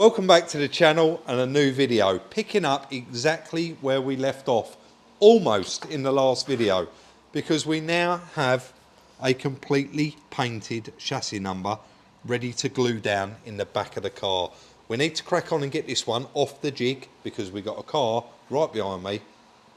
Welcome back to the channel and a new video, picking up exactly where we left off, almost in the last video, because we now have a completely painted chassis number ready to glue down in the back of the car. We need to crack on and get this one off the jig because we got a car right behind me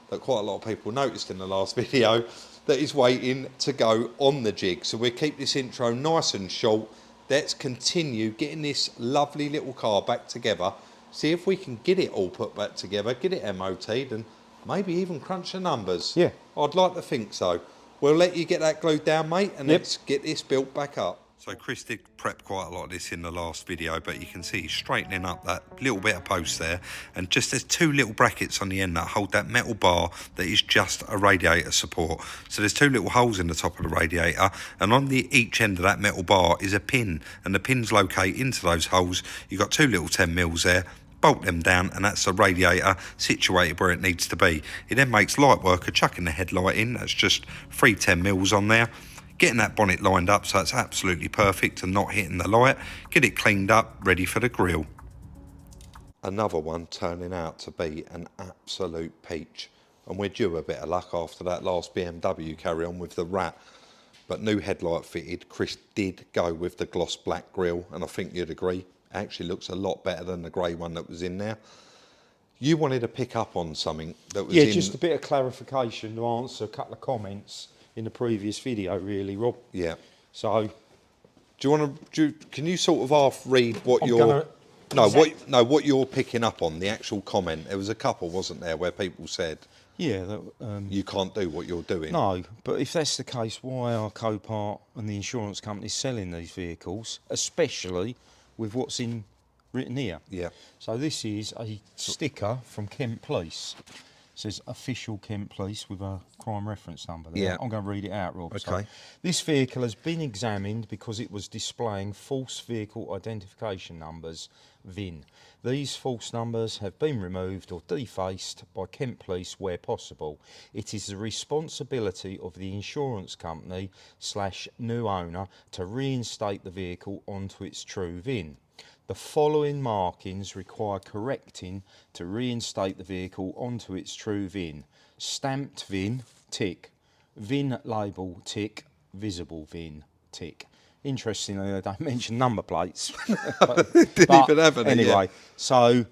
that quite a lot of people noticed in the last video that is waiting to go on the jig. So we'll keep this intro nice and short. Let's continue getting this lovely little car back together, see if we can get it all put back together, get it MOT'd and maybe even crunch the numbers. Yeah. I'd like to think so. We'll let you get that glued down, mate, and let's get this built back up. So Chris did prep quite a lot of this in the last video, but you can see he's straightening up that little bit of post there, and just there's two little brackets on the end that hold that metal bar that is just a radiator support. So there's two little holes in the top of the radiator, and on each end of that metal bar is a pin, and the pins locate into those holes. You've got two little 10mm there. Bolt them down, and that's the radiator situated where it needs to be. It then makes light work of chucking the headlight in. That's just 3 10mm on there. Getting that bonnet lined up so it's absolutely perfect and not hitting the light. Get it cleaned up, ready for the grille. Another one turning out to be an absolute peach. And we're due a bit of luck after that last BMW carry on with the rat. But new headlight fitted. Chris did go with the gloss black grille, and I think you'd agree. It actually looks a lot better than the grey one that was in there. You wanted to pick up on something that was just a bit of clarification to answer a couple of comments in the previous video, really, Rob. Yeah. So, do you want to? Can you sort of half read what what you're picking up on, the actual comment? There was a couple, wasn't there, where people said, yeah, you can't do what you're doing. No, but if that's the case, why are Copart and the insurance companies selling these vehicles, especially with what's written here? Yeah. So this is a sticker from Kent Police. It says official Kent Police with a crime reference number there. Yeah. I'm going to read it out, Rob. Okay. So, this vehicle has been examined because it was displaying false vehicle identification numbers, VIN. These false numbers have been removed or defaced by Kent Police where possible. It is the responsibility of the insurance company / new owner to reinstate the vehicle onto its true VIN. The following markings require correcting to reinstate the vehicle onto its true VIN. Stamped VIN, tick. VIN label, tick. Visible VIN, tick. Interestingly, they don't mention number plates. Didn't even have any. Anyway, so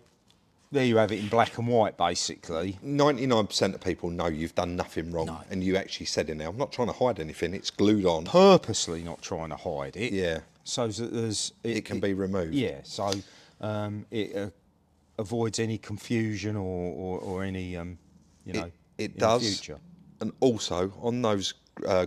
there you have it in black and white, basically. 99% of people know you've done nothing wrong, and you actually said in there, I'm not trying to hide anything, it's glued on. Purposely not trying to hide it. Yeah. So that it can be removed. Yeah, so it avoids any confusion or any, it does. In the future. And also, on those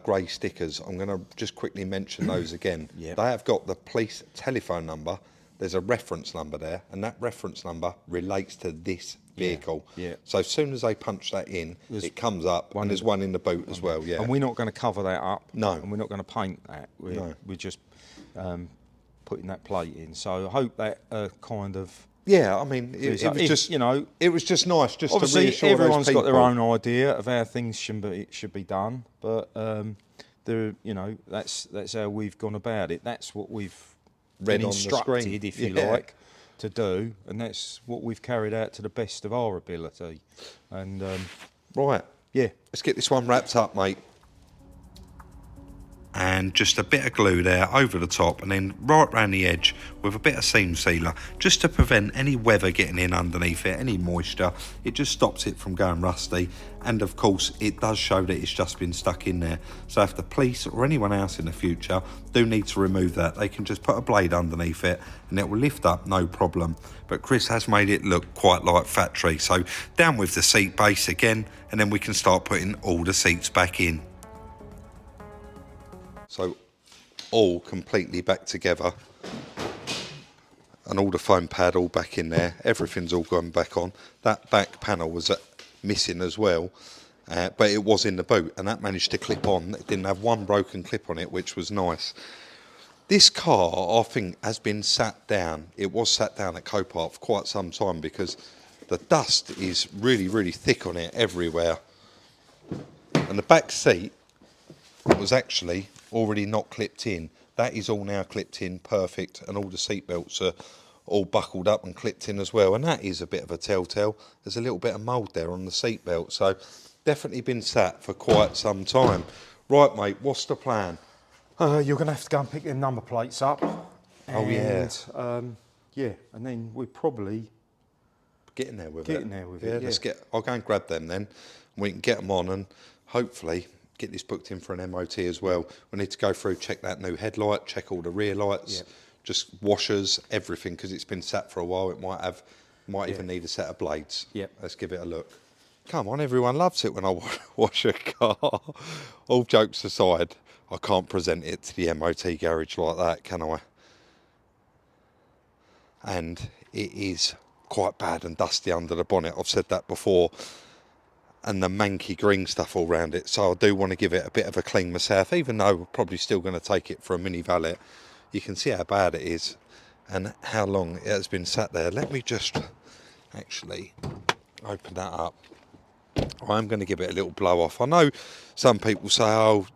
grey stickers, I'm going to just quickly mention those again. Yep. They have got the police telephone number. There's a reference number there, and that reference number relates to this vehicle. Yeah. So as soon as they punch that in, it comes up, and there's one in the boot as well. Yeah. And we're not going to cover that up. No. And we're not going to paint that. We're just putting that plate in. So I hope that kind of. Yeah, I mean, it was just it was just nice just to reassure everyone's those people. Got their own idea of how things should be done, but that's how we've gone about it. That's what we've read been on instructed, the screen, if you like, to do, and that's what we've carried out to the best of our ability. And right, yeah, let's get this one wrapped up, mate. And just a bit of glue there over the top, and then right round the edge with a bit of seam sealer, just to prevent any weather getting in underneath it, any moisture. It just stops it from going rusty, and of course it does show that it's just been stuck in there. So if the police or anyone else in the future do need to remove that, they can just put a blade underneath it and it will lift up, no problem. But Chris has made it look quite like factory. So down with the seat base again, and then we can start putting all the seats back in. So all completely back together, and all the foam pad all back in there, everything's all gone back on. That back panel was missing as well, but it was in the boot, and that managed to clip on. It didn't have one broken clip on it, which was nice. This car, I think, has been sat down. It was sat down at Copart for quite some time because the dust is really, really thick on it everywhere. And the back seat was actually already not clipped in. That is all now clipped in perfect, and all the seat belts are all buckled up and clipped in as well, and that is a bit of a telltale. There's a little bit of mould there on the seat belt, so definitely been sat for quite some time. Right, mate, what's the plan? You're going to have to go and pick them number plates up. Oh, yeah. Yeah, and then we're probably Getting there with getting it. there with Yeah, it. Yeah, let's get. I'll go and grab them then. And we can get them on and hopefully get this booked in for an MOT as well. We need to go through, check that new headlight, check all the rear lights, just washers, everything, because it's been sat for a while. It might even need a set of blades. Yep. Let's give it a look. Come on, everyone loves it when I wash a car. All jokes aside, I can't present it to the MOT garage like that, can I? And it is quite bad and dusty under the bonnet. I've said that before, and the manky green stuff all around it, so I do want to give it a bit of a clean myself, even though we're probably still going to take it for a mini valet. You can see how bad it is and how long it has been sat there. Let me just actually open that up. I'm going to give it a little blow off. I know some people say, oh,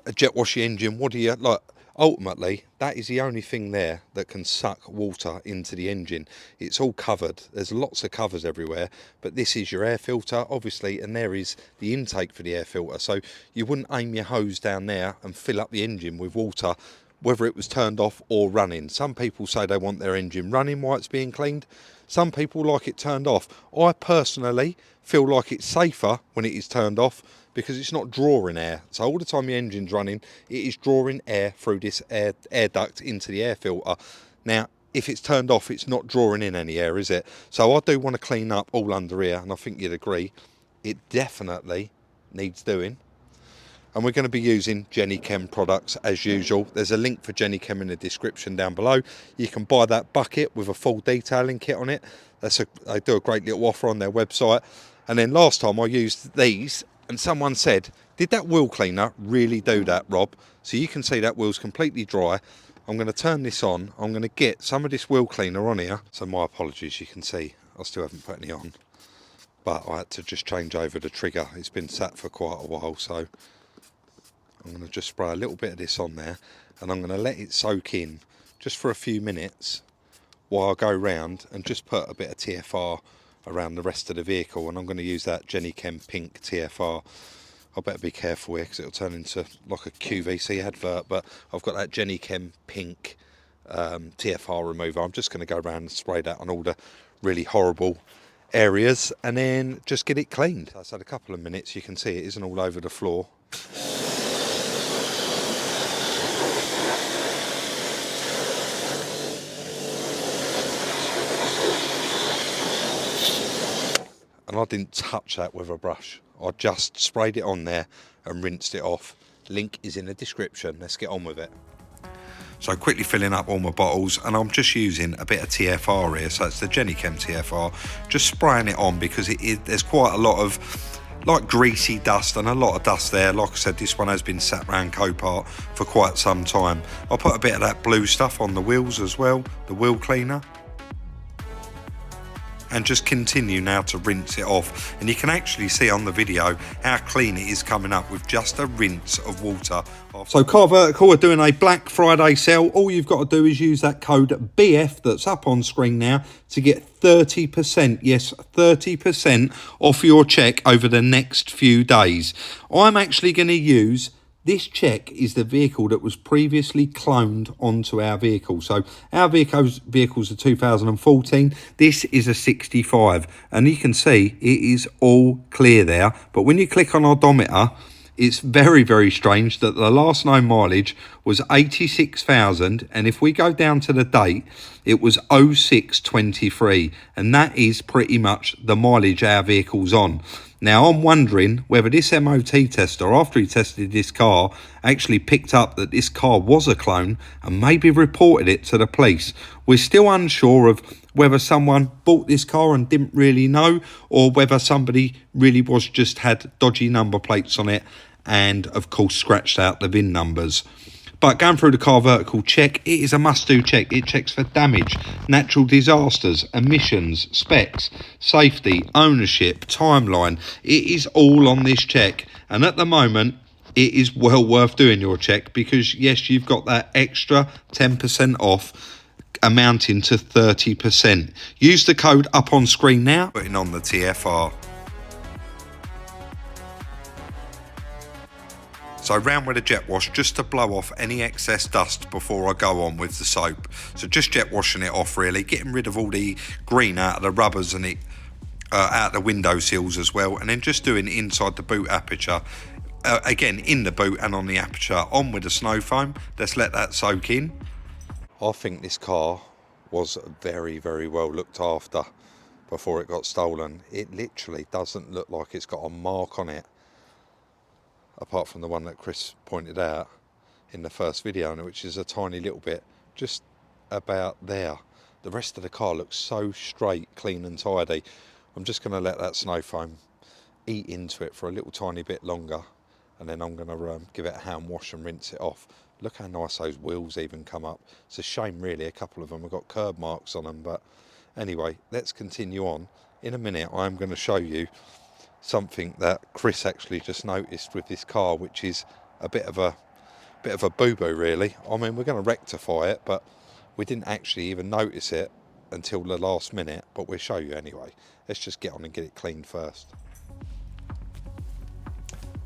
a jet washy engine, what do you like? Ultimately, that is the only thing there that can suck water into the engine. It's all covered. There's lots of covers everywhere, but this is your air filter, obviously, and there is the intake for the air filter. So you wouldn't aim your hose down there and fill up the engine with water, whether it was turned off or running. Some people say they want their engine running while it's being cleaned. Some people like it turned off. I personally feel like it's safer when it is turned off, because it's not drawing air. So all the time the engine's running, it is drawing air through this air duct into the air filter. Now, if it's turned off, it's not drawing in any air, is it? So I do want to clean up all under here, and I think you'd agree, it definitely needs doing. And we're going to be using Jenny Chem products as usual. There's a link for Jenny Chem in the description down below. You can buy that bucket with a full detailing kit on it. They do a great little offer on their website. And then last time I used these, and someone said, did that wheel cleaner really do that, Rob? So you can see that wheel's completely dry. I'm going to turn this on. I'm going to get some of this wheel cleaner on here. So my apologies, you can see I still haven't put any on. But I had to just change over the trigger. It's been sat for quite a while, so I'm going to just spray a little bit of this on there, and I'm going to let it soak in just for a few minutes while I go round and just put a bit of TFR around the rest of the vehicle. And I'm going to use that Jenny Chem pink TFR. I better be careful here because it'll turn into like a QVC advert, but I've got that Jenny Chem pink TFR remover. I'm just going to go around and spray that on all the really horrible areas and then just get it cleaned. So it's had a couple of minutes. You can see it isn't all over the floor. And I didn't touch that with a brush. I just sprayed it on there and rinsed it off. Link is in the description. Let's get on with it. So quickly filling up all my bottles, and I'm just using a bit of TFR here. So it's the Jenny Chem TFR. Just spraying it on because there's quite a lot of like greasy dust and a lot of dust there. Like I said, this one has been sat around Copart for quite some time. I'll put a bit of that blue stuff on the wheels as well, the wheel cleaner. And just continue now to rinse it off. And you can actually see on the video how clean it is coming up with just a rinse of water. So Car Vertical are doing a Black Friday sale. All you've got to do is use that code BF that's up on screen now to get 30%, yes, 30% off your check over the next few days. I'm actually going to use this check is the vehicle that was previously cloned onto our vehicle. So our vehicles are 2014. This is a 65. And you can see it is all clear there. But when you click on odometer, it's very, very strange that the last known mileage was 86,000. And if we go down to the date, it was 0623. And that is pretty much the mileage our vehicle's on. Now, I'm wondering whether this MOT tester, after he tested this car, actually picked up that this car was a clone and maybe reported it to the police. We're still unsure of whether someone bought this car and didn't really know, or whether somebody really was just had dodgy number plates on it and, of course, scratched out the VIN numbers. But going through the Car Vertical check, it is a must-do check. It checks for damage, natural disasters, emissions, specs, safety, ownership, timeline. It is all on this check. And at the moment, it is well worth doing your check because, yes, you've got that extra 10% off amounting to 30%. Use the code up on screen now. Putting on the TFR. So round with a jet wash just to blow off any excess dust before I go on with the soap. So just jet washing it off really, getting rid of all the green out of the rubbers and out the window sills as well, and then just doing inside the boot aperture. Again, in the boot and on the aperture, on with the snow foam. Let's let that soak in. I think this car was very, very well looked after before it got stolen. It literally doesn't look like it's got a mark on it, apart from the one that Chris pointed out in the first video, which is a tiny little bit just about there. The rest of the car looks so straight, clean and tidy. I'm just going to let that snow foam eat into it for a little tiny bit longer, and then I'm going to give it a hand wash and rinse it off. Look how nice those wheels even come up. It's a shame really, a couple of them have got curb marks on them, but anyway, let's continue on. In a minute I'm going to show you something that Chris actually just noticed with this car, which is a bit of a boo-boo really. I mean, we're going to rectify it, but we didn't actually even notice it until the last minute, but we'll show you anyway. Let's just get on and get it cleaned first.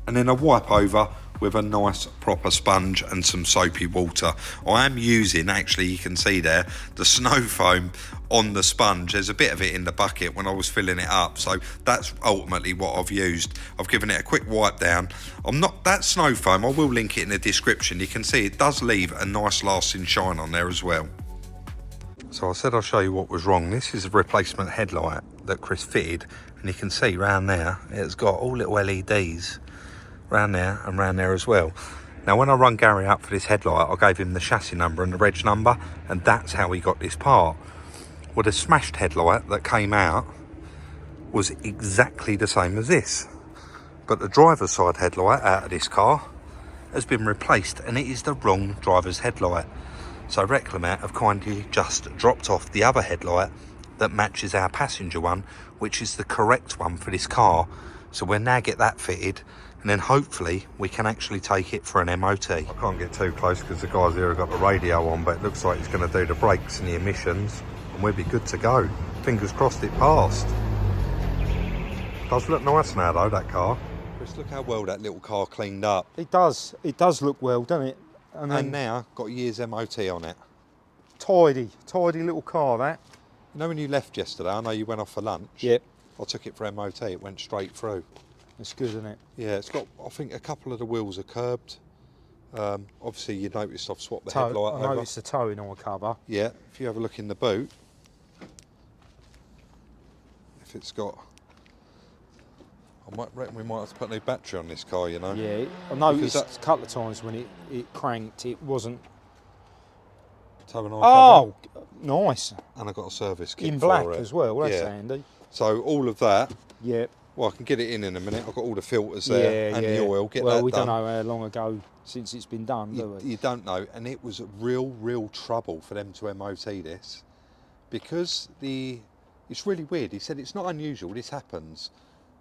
And then a wipe over with a nice proper sponge and some soapy water. I am using, actually you can see there, the snow foam on the sponge. There's a bit of it in the bucket when I was filling it up, so that's ultimately what I've used. I've given it a quick wipe down. That snow foam, I will link it in the description. You can see it does leave a nice lasting shine on there as well. So I said I'll show you what was wrong. This is a replacement headlight that Chris fitted, and you can see round there it's got all little LEDs round there and round there as well. Now when I run Gary up for this headlight, I gave him the chassis number and the reg number, and that's how he got this part. Well, the smashed headlight that came out was exactly the same as this, but the driver's side headlight out of this car has been replaced, and it is the wrong driver's headlight. So Reclamat have kindly just dropped off the other headlight that matches our passenger one, which is the correct one for this car. So we'll now get that fitted, and then hopefully we can actually take it for an MOT. I can't get too close because the guys here have got the radio on, but it looks like it's going to do the brakes and the emissions, and we'll be good to go. Fingers crossed it passed. Does look nice now though, that car. Just look how well that little car cleaned up. It does look well, doesn't it? And now got a year's MOT on it. Tidy little car, that. You know when you left yesterday, I know you went off for lunch. Yep. I took it for MOT, it went straight through. It's good, isn't it? Yeah, it's got, I think a couple of the wheels are curbed. Obviously you noticed I've swapped the headlight over. I noticed the towing on the cover. Yeah, if you have a look in the boot, if it's got, I reckon we might have to put a new battery on this car, you know. Yeah, I noticed a couple of times when it cranked, it wasn't. Towing on Oh, cover. Nice. And I got a service kit in black for it as well. That's yeah. handy. So all of that. Yeah. Well, I can get it in a minute. I've got all the filters there and the oil. Get that well, we done. don't know how long ago since it's been done, do we? You don't know, and it was real trouble for them to MOT this, because it's really weird. He said it's not unusual. This happens.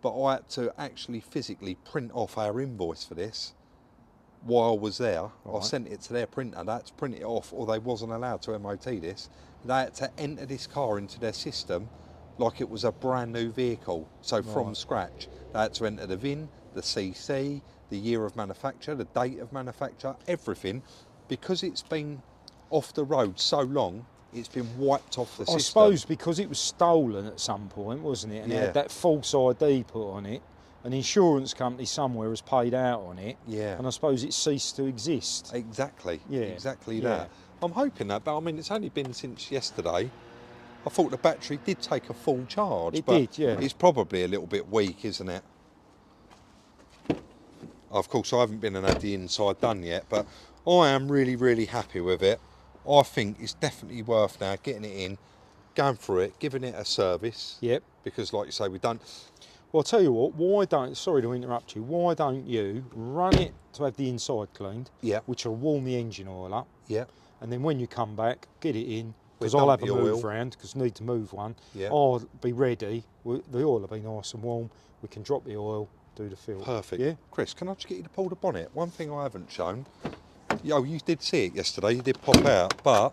But I had to actually physically print off our invoice for this while I was there. Right. I sent it to their printer. They had to print it off, or they wasn't allowed to MOT this. They had to enter this car into their system like it was a brand new vehicle. So from scratch, they had to enter the VIN, the CC, the year of manufacture, the date of manufacture, everything. Because it's been off the road so long, it's been wiped off the system. I suppose because it was stolen at some point, wasn't it? And it had that false ID put on it. An insurance company somewhere has paid out on it. Yeah. And I suppose it ceased to exist. Exactly. Yeah. Exactly that. I'm hoping that, but I mean, it's only been since yesterday. I thought the battery did take a full charge. It did, yeah. It's probably a little bit weak, isn't it? Of course, I haven't been and had the inside done yet, but I am really happy with it. I think it's definitely worth now getting it in, going through it, giving it a service. Yep. Because like you say, we don't... Well, I'll tell you what, sorry to interrupt you, why don't you run it to have the inside cleaned, which will warm the engine oil up, and then when you come back, get it in, because I'll have a move round, because I need to move one. I'll be ready, the oil will be nice and warm, we can drop the oil, do the fill. Perfect. Yeah? Chris, can I just get you to pull the bonnet? One thing I haven't shown, you did see it yesterday, you did pop out, but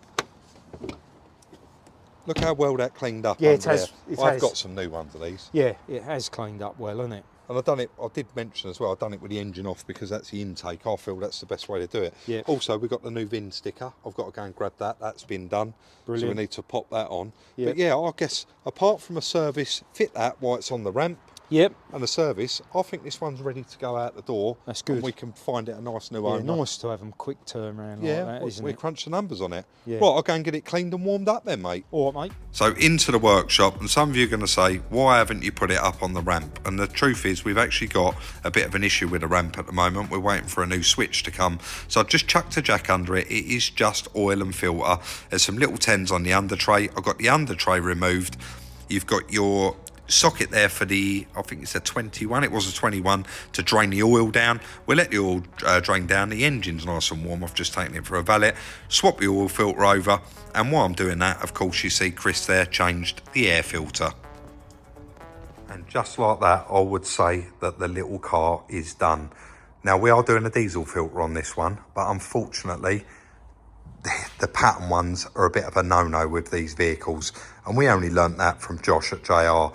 Look how well that cleaned up. Yeah, under it has. there. It I've has. got some new ones of these. Yeah, it has cleaned up well, hasn't it? And I've done it, I did mention as well, I've done it with the engine off because that's the intake. I feel that's the best way to do it. Yeah. Also, we've got the new VIN sticker. I've got to go and grab that. That's been done. Brilliant. So we need to pop that on. Yep. But yeah, I guess apart from a service, fit that while it's on the ramp. Yep. And a service, I think this one's ready to go out the door. That's good. And we can find it a nice new Yeah, owner. nice to have them quick turnaround Yeah, like that, isn't we it? crunch the numbers on it. Yeah. Right, I'll go and get it cleaned and warmed up then, mate. All right, mate. So into the workshop, and some of you are going to say, why haven't you put it up on the ramp? And the truth is, we've actually got a bit of an issue with the ramp at the moment. We're waiting for a new switch to come. So I've just chucked a jack under it. It is just oil and filter. There's some little tens on the under tray. I've got the under tray removed. You've got your socket there for the, I think it's a 21, it was a 21, to drain the oil down. We'll let the oil drain down. The engine's nice and warm. I've just taken it for a valet, swap the oil filter over, and while I'm doing that, of course, you see Chris there changed the air filter. And just like that, I would say that the little car is done. Now, we are doing a diesel filter on this one, but unfortunately, the pattern ones are a bit of a no-no with these vehicles, and we only learnt that from Josh at JR.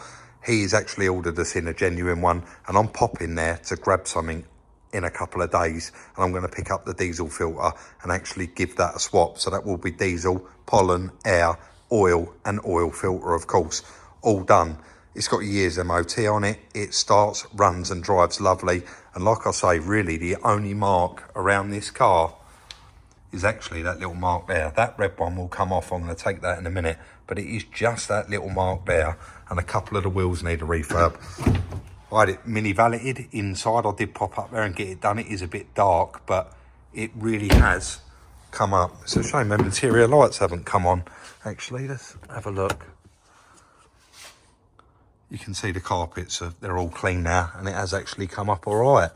He's actually ordered us in a genuine one, and I'm popping there to grab something in a couple of days, and I'm going to pick up the diesel filter and actually give that a swap. So that will be diesel, pollen, air, oil, and oil filter, of course, all done. It's got a year's MOT on it. It starts, runs, and drives lovely. And like I say, really the only mark around this car is actually that little mark there. That red one will come off. I'm going to take that in a minute, but it is just that little mark there, and a couple of the wheels need a refurb. I had it mini valeted inside. I did pop up there and get it done. It is a bit dark, but it really has come up. It's a shame them interior lights haven't come on. Actually, let's have a look. You can see the carpets, they're all clean now, and it has actually come up all right.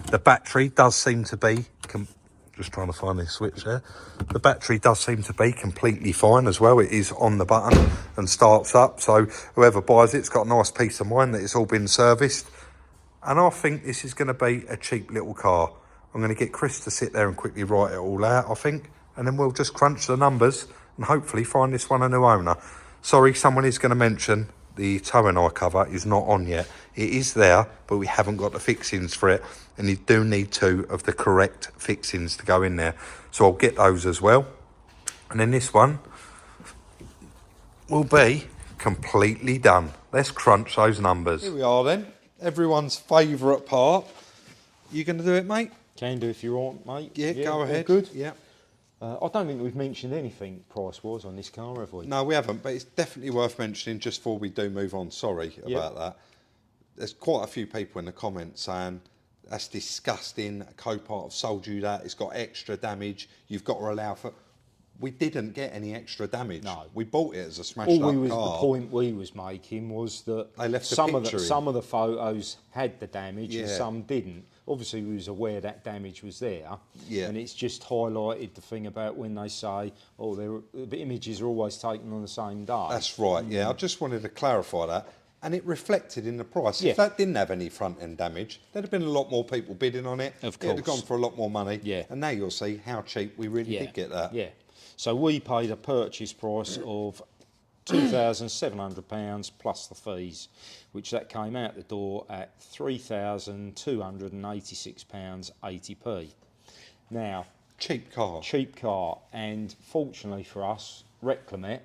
The battery does seem to be, just trying to find the switch there. The battery does seem to be completely fine as well. It is on the button and starts up. So whoever buys it's got a nice peace of mind that it's all been serviced. And I think this is going to be a cheap little car. I'm going to get Chris to sit there and quickly write it all out, I think. And then we'll just crunch the numbers and hopefully find this one a new owner. Sorry, someone is going to mention the tow and eye cover is not on yet. It is there, but we haven't got the fixings for it, and you do need 2 of the correct fixings to go in there. So I'll get those as well. And then this one will be completely done. Let's crunch those numbers. Here we are then. Everyone's favourite part. You going to do it, mate? Can do if you want, mate. Yeah, go ahead. Good. Yeah. I don't think we've mentioned anything price-wise on this car, have we? No, we haven't, but it's definitely worth mentioning just before we do move on. Sorry about that. There's quite a few people in the comments saying, that's disgusting, Copart have sold you that, it's got extra damage, you've got to allow for... We didn't get any extra damage. No. We bought it as a smashed-up car. The point we was making was that they left some of the photos had the damage and some didn't. Obviously, we was aware that damage was there, and it's just highlighted the thing about when they say, "Oh, the images are always taken on the same day." That's right. Yeah, I just wanted to clarify that, and it reflected in the price. If that didn't have any front end damage, there'd have been a lot more people bidding on it. Of course, it'd have gone for a lot more money. Yeah, and now you'll see how cheap we really did get that. Yeah. So we paid a purchase price of £2,700 plus the fees, which that came out the door at £3,286.80p. Now, cheap car, and fortunately for us, Reclamet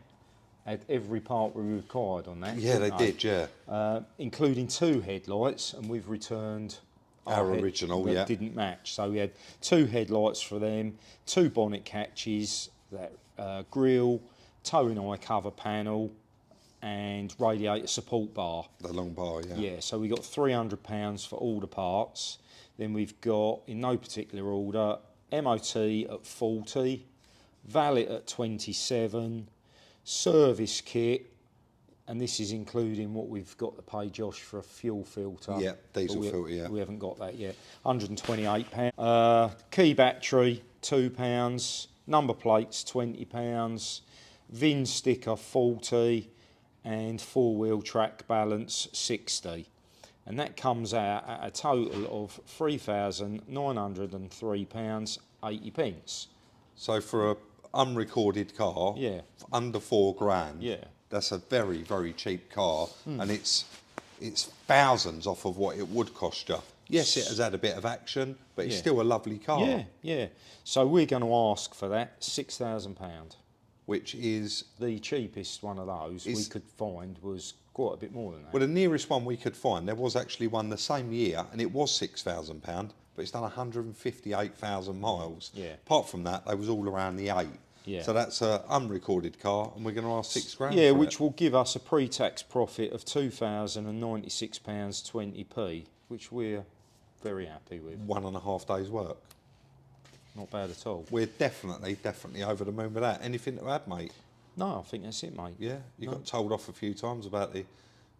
had every part we required on that. Yeah, they did. Yeah, including 2 headlights, and we've returned our original. That didn't match. So we had 2 headlights for them, 2 bonnet catches, that grille, towing eye cover panel, and radiator support bar. The long bar, yeah. Yeah, so we got £300 for all the parts. Then we've got, in no particular order, MOT at 40, valet at 27, service kit, and this is including what we've got to pay Josh for a fuel filter. Yeah, diesel filter, yeah. We haven't got that yet. £128. Key battery, £2. Number plates, £20. VIN sticker, 40, and 4-wheel track balance, 60. And that comes out at a total of £3,903.80. So for a unrecorded car, under £4 grand, that's a very, very cheap car, and it's thousands off of what it would cost you. Yes, it has had a bit of action, but it's still a lovely car. Yeah, yeah. So we're going to ask for that £6,000. Which is... The cheapest one of those we could find was quite a bit more than that. Well, the nearest one we could find, there was actually one the same year, and it was £6,000, but it's done 158,000 miles. Yeah. Apart from that, they was all around the 8. Yeah. So that's an unrecorded car, and we're going to ask £6,000 Yeah, for which it. will give us a pre-tax profit of £2,096.20p, which we're very happy with. 1.5 days' work. Not bad at all. We're definitely over the moon with that. Anything to add, mate? No, I think that's it, mate. Yeah, you got told off a few times about the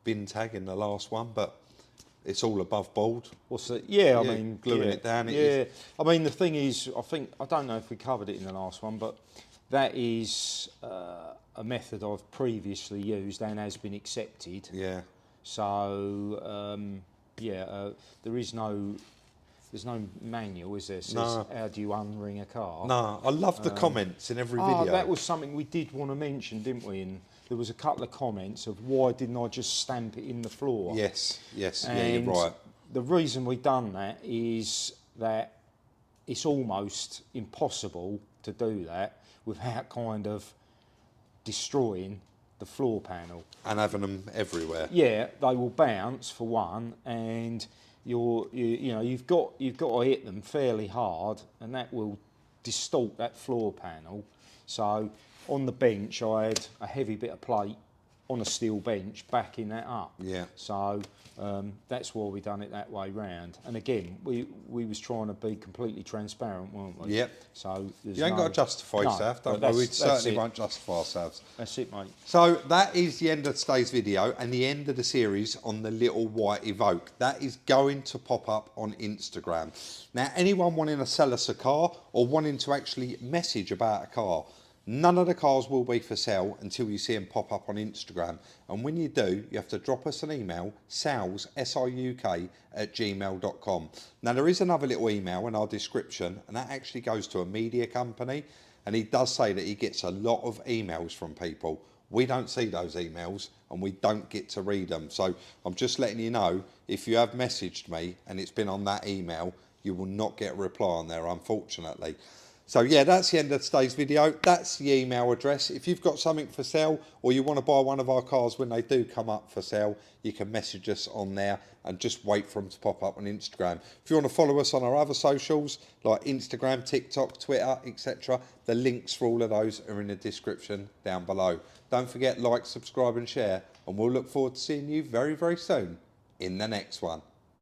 bin tag in the last one, but it's all above board. What's it? Yeah, I mean, gluing it down. I mean, the thing is, I don't know if we covered it in the last one, but that is a method I've previously used and has been accepted. Yeah. So there's no manual, is there? Says, how do you unring a car? No, I love the comments in every video. That was something we did want to mention, didn't we? And there was a couple of comments of why didn't I just stamp it in the floor? Yes, yeah, and you're right. The reason we've done that is that it's almost impossible to do that without kind of destroying the floor panel. And having them everywhere. Yeah, they will bounce for one, and you've got to hit them fairly hard, and that will distort that floor panel. So on the bench, I had a heavy bit of plate on a steel bench backing that up. Yeah. So that's why we done it that way round. And again, we was trying to be completely transparent, weren't we? Yep. So you ain't got to justify yourself, don't we? We certainly won't justify ourselves. That's it, mate. So that is the end of today's video and the end of the series on the little white Evoque. That is going to pop up on Instagram. Now, anyone wanting to sell us a car or wanting to actually message about a car, none of the cars will be for sale until you see them pop up on Instagram. And when you do, you have to drop us an email, sales, SIUK@gmail.com. Now, there is another little email in our description, and that actually goes to a media company. And he does say that he gets a lot of emails from people. We don't see those emails, and we don't get to read them. So I'm just letting you know, if you have messaged me and it's been on that email, you will not get a reply on there, unfortunately. So yeah, that's the end of today's video. That's the email address. If you've got something for sale or you want to buy one of our cars when they do come up for sale, you can message us on there and just wait for them to pop up on Instagram. If you want to follow us on our other socials like Instagram, TikTok, Twitter, etc., the links for all of those are in the description down below. Don't forget, like, subscribe and share, and we'll look forward to seeing you very, very soon in the next one.